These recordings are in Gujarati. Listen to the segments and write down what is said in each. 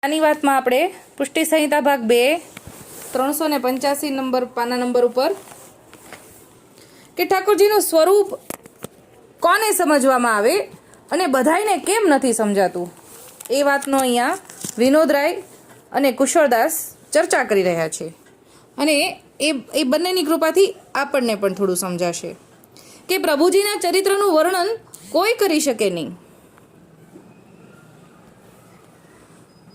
આની વાતમાં આપણે પુષ્ટિ સંહિતા ભાગ 2 385 નંબર પાના નંબર ઉપર કે ઠાકોરજીનું સ્વરૂપ કોને સમજવામાં આવે અને બધાયને કેમ નથી સમજાતું એ વાતનો અહીંયા વિનોદરાય અને કુશળદાસ ચર્ચા કરી રહ્યા છે અને એ બંનેની કૃપાથી આપણને પણ થોડું સમજાશે કે પ્રભુજીના ચરિત્રનું વર્ણન કોઈ કરી શકે નહીં.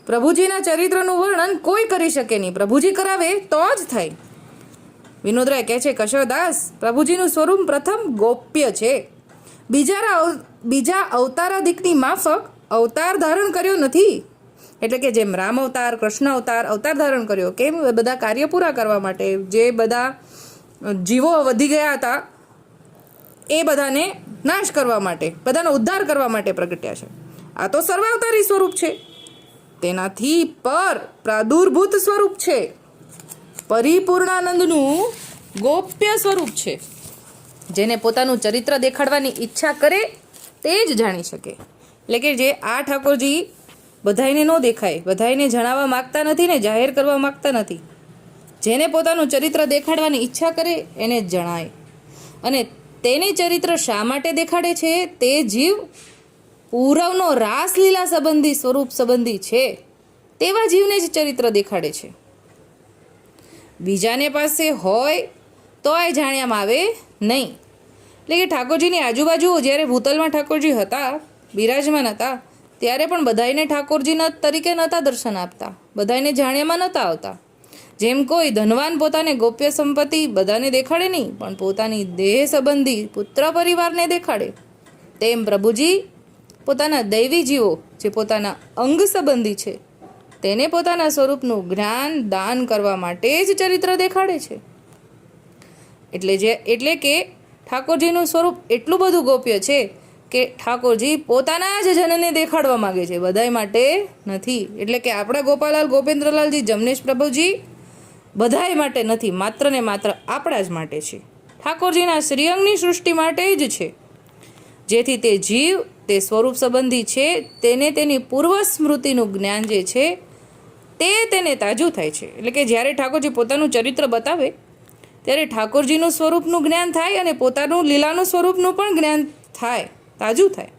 પ્રભુજીના ચરિત્રનું વર્ણન કોઈ કરી શકે નહીં, પ્રભુજી કરાવે તો જ થાય. વિનોદરાય કહે છે, કુશળદાસ, પ્રભુજીનું સ્વરૂપ પ્રથમ ગોપ્ય છે. બીજા અવતારાધિકની માફક અવતાર ધારણ કર્યો નથી. એટલે કે જેમ રામ અવતાર, કૃષ્ણ અવતાર ધારણ કર્યો, કેમ બધા કાર્ય પૂરા કરવા માટે, જે બધા જીવો વધી ગયા હતા એ બધાને નાશ કરવા માટે, બધાનો ઉદ્ધાર કરવા માટે પ્રગટ્યા છે. આ તો સર્વાવતારી સ્વરૂપ છે, તેનાથી પર પ્રાદુર્ભૂત સ્વરૂપ છે, પરિપૂર્ણાનંદનું ગોપ્ય સ્વરૂપ છે. જેને પોતાનું ચરિત્ર દેખાડવાની ઈચ્છા કરે તે જ જાણી શકે. એટલે કે જે આ ઠાકોરજી બધાયને ન દેખાય, બધાયને જણાવવા માગતા નથી ને જાહેર કરવા માગતા નથી. જેને પોતાનું ચરિત્ર દેખાડવાની ઈચ્છા કરે એને જ જણાય. અને તેને ચરિત્ર શા માટે દેખાડે છે? તે જીવ પૂરવનો રાસલીલા સંબંધી સ્વરૂપ સંબંધી છે તેવા જીવને જ ચરિત્ર દેખાડે છે. બીજાને પાસે હોય તો એ જાણ્યામાં આવે નહીં. એટલે કે ઠાકોરજીની આજુબાજુ જ્યારે ભૂતલમાં ઠાકોરજી હતા, બિરાજમાન હતા, ત્યારે પણ બધાયને ઠાકોરજીના તરીકે નહોતા દર્શન આપતા, બધાયને જાણ્યામાં નહોતા આવતા. જેમ કોઈ ધનવાન પોતાને ગોપ્ય સંપત્તિ બધાને દેખાડે નહીં, પણ પોતાની દેહ સંબંધી પુત્ર પરિવારને દેખાડે, તેમ પ્રભુજી પોતાના દૈવી જીવો જે પોતાના અંગ સંબંધી છે તેને પોતાના સ્વરૂપનું જ્ઞાન દાન કરવા માટે જ ચરિત્ર દેખાડે છે. એટલે કે ઠાકોરજીનું સ્વરૂપ એટલું બધું ગોપ્ય છે કે ઠાકોરજી પોતાના જ જનને દેખાડવા માગે છે, બધાય માટે નથી. એટલે કે આપણા ગોપાલાલ ગોપેન્દ્રલાલજી જમનેશ પ્રભુજી બધાય માટે નથી, માત્ર ને માત્ર આપણા જ માટે છે. ઠાકોરજીના શ્રીઅંગની સૃષ્ટિ માટે જ છે. જેથી તે જીવ તે સ્વરૂપ સંબંધી છે તેને તેની પૂર્વ સ્મૃતિનું જ્ઞાન જે છે તે તેને તાજું થાય છે. એટલે કે જ્યારે ઠાકોરજી પોતાનું ચરિત્ર બતાવે ત્યારે ઠાકોરજીનું સ્વરૂપનું જ્ઞાન થાય અને પોતાનું લીલાનું સ્વરૂપનું પણ જ્ઞાન થાય, તાજું થાય.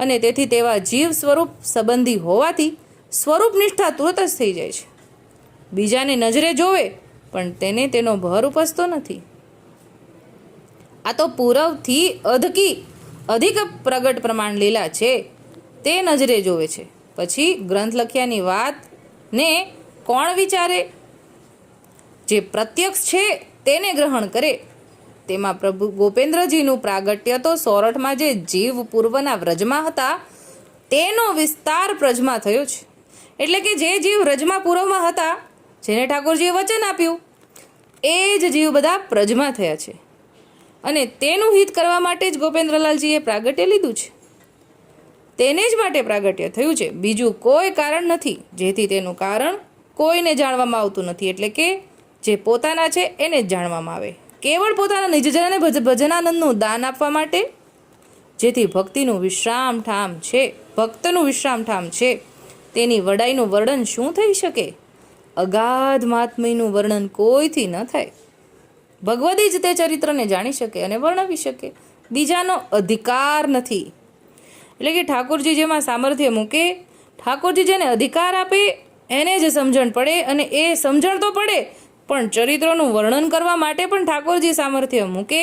અને તેથી તેવા જીવ સ્વરૂપ સંબંધી હોવાથી સ્વરૂપ નિષ્ઠા તુરત જ થઈ જાય છે. બીજાને નજરે જોવે પણ તેને તેનો ભર ઉપજતો નથી. આ તો પૂર્વથી અધિક પ્રગટ પ્રમાણ લીલા છે તે નજરે જોવે છે. પછી ગ્રંથ લખ્યાની વાતને કોણ વિચારે? જે પ્રત્યક્ષ છે તેને ગ્રહણ કરે. તેમાં પ્રભુ ગોપેન્દ્રજીનું પ્રાગટ્ય તો સોરઠમાં જે જીવ પૂર્વના વ્રજમાં હતા તેનો વિસ્તાર પ્રજમાં થયો છે. એટલે કે જે જીવ વ્રજમાં પૂર્વમાં હતા, જેને ઠાકોરજીએ વચન આપ્યું, એ જ જીવ બધા પ્રજમાં થયા છે. અને તેનું હિત કરવા માટે જ ગોપેન્દ્રલાલજીએ પ્રાગટ્ય લીધું છે. તેને જ માટે પ્રાગટ્ય થયું છે, બીજું કોઈ કારણ નથી. જેથી તેનું કારણ કોઈને જાણવામાં આવતું નથી. એટલે કે જે પોતાના છે એને જ જાણવામાં આવે, કેવળ પોતાના નિજજનને ભજનાનંદનું દાન આપવા માટે. જેથી ભક્તિનું વિશ્રામ ઠામ છે, ભક્તનું વિશ્રામ ઠામ છે, તેની વડાઈનું વર્ણન શું થઈ શકે? અગાધ મહાત્મ્યનું વર્ણન કોઈથી ન થાય. ભગવદી જ તે ચરિત્રને જાણી શકે અને વર્ણવી શકે, બીજાનો અધિકાર નથી. એટલે કે ઠાકોરજી જેમાં સામર્થ્ય મૂકે, ઠાકોરજી જેને અધિકાર આપે એને જ સમજણ પડે. અને એ સમજણ તો પડે પણ ચરિત્રનું વર્ણન કરવા માટે પણ ઠાકોરજી સામર્થ્ય મૂકે,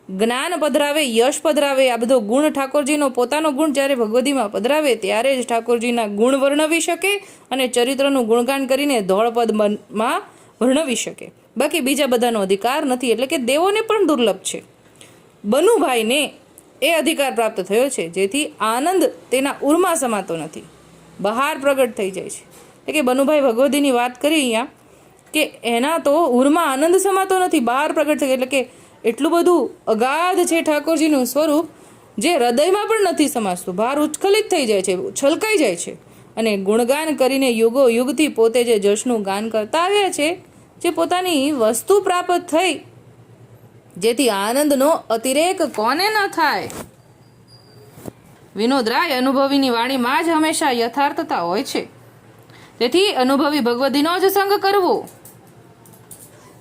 જ્ઞાન પધરાવે, યશ પધરાવે. આ બધો ગુણ ઠાકોરજીનો પોતાનો ગુણ જ્યારે ભગવદીમાં પધરાવે ત્યારે જ ઠાકોરજીના ગુણ વર્ણવી શકે અને ચરિત્રનું ગુણગાન કરીને ધોળપદમાં વર્ણવી શકે. બાકી બીજા બધાનો અધિકાર નથી. એટલે કે દેવોને પણ દુર્લભ છે. બનુભાઈને એ અધિકાર પ્રાપ્ત થયો છે, જેથી આનંદ તેના ઉરમાં સમાતો નથી, બહાર પ્રગટ થઈ જાય છે. એટલે કે બનુભાઈ ભગવદીની વાત કરી અહીંયા કે એના તો ઉરમાં આનંદ સમાતો નથી, બહાર પ્રગટ થઈ. એટલે કે એટલું બધું અગાધ છે ઠાકોરજીનું સ્વરૂપ જે હૃદયમાં પણ નથી સમાસતું, બહાર ઉચ્છખલિત થઈ જાય છે, છલકાઈ જાય છે. અને ગુણગાન કરીને યુગો યુગથી પોતે જે જશનું ગાન કરતા આવ્યા છે, જે પોતાની વસ્તુ પ્રાપ્ત થઈ, જેથી આનંદનો અતિરેક કોને ન થાય. વિનોદરાય અનુભવીની વાણીમાં જ હંમેશા યથાર્થતા હોય છે. તેથી અનુભવી ભગવદીનો જ સંગ કરવો.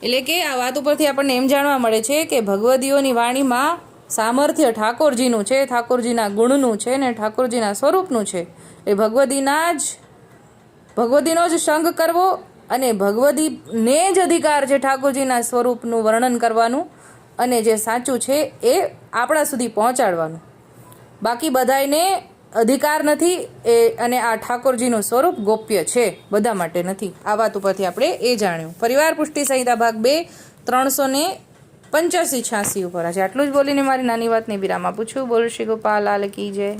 એટલે કે આ વાત ઉપરથી આપણને એમ જાણવા મળે છે કે ભગવદીઓની વાણીમાં સામર્થ્ય ઠાકોરજીનું છે, ઠાકોરજીના ગુણનું છે ને ઠાકોરજીના સ્વરૂપનું છે. એ ભગવદીનો જ સંગ કરવો અને ભગવદીને જ અધિકાર છે ઠાકોરજીના સ્વરૂપનું વર્ણન કરવાનું અને જે સાચું છે એ આપણા સુધી પહોંચાડવાનું. બાકી બધાયને અધિકાર નથી અને આ ઠાકોરજીનું સ્વરૂપ ગોપ્ય છે, બધા માટે નથી. આ વાત ઉપરથી આપણે એ જાણ્યું. પરિવાર પુષ્ટિ સંહિતા ભાગ 2 385-86 ઉપર. આજે આટલું જ બોલીને મારી નાની વાતને વિરામ આપું છું. બોલ શ્રી ગોપાલ લાલ કી જય.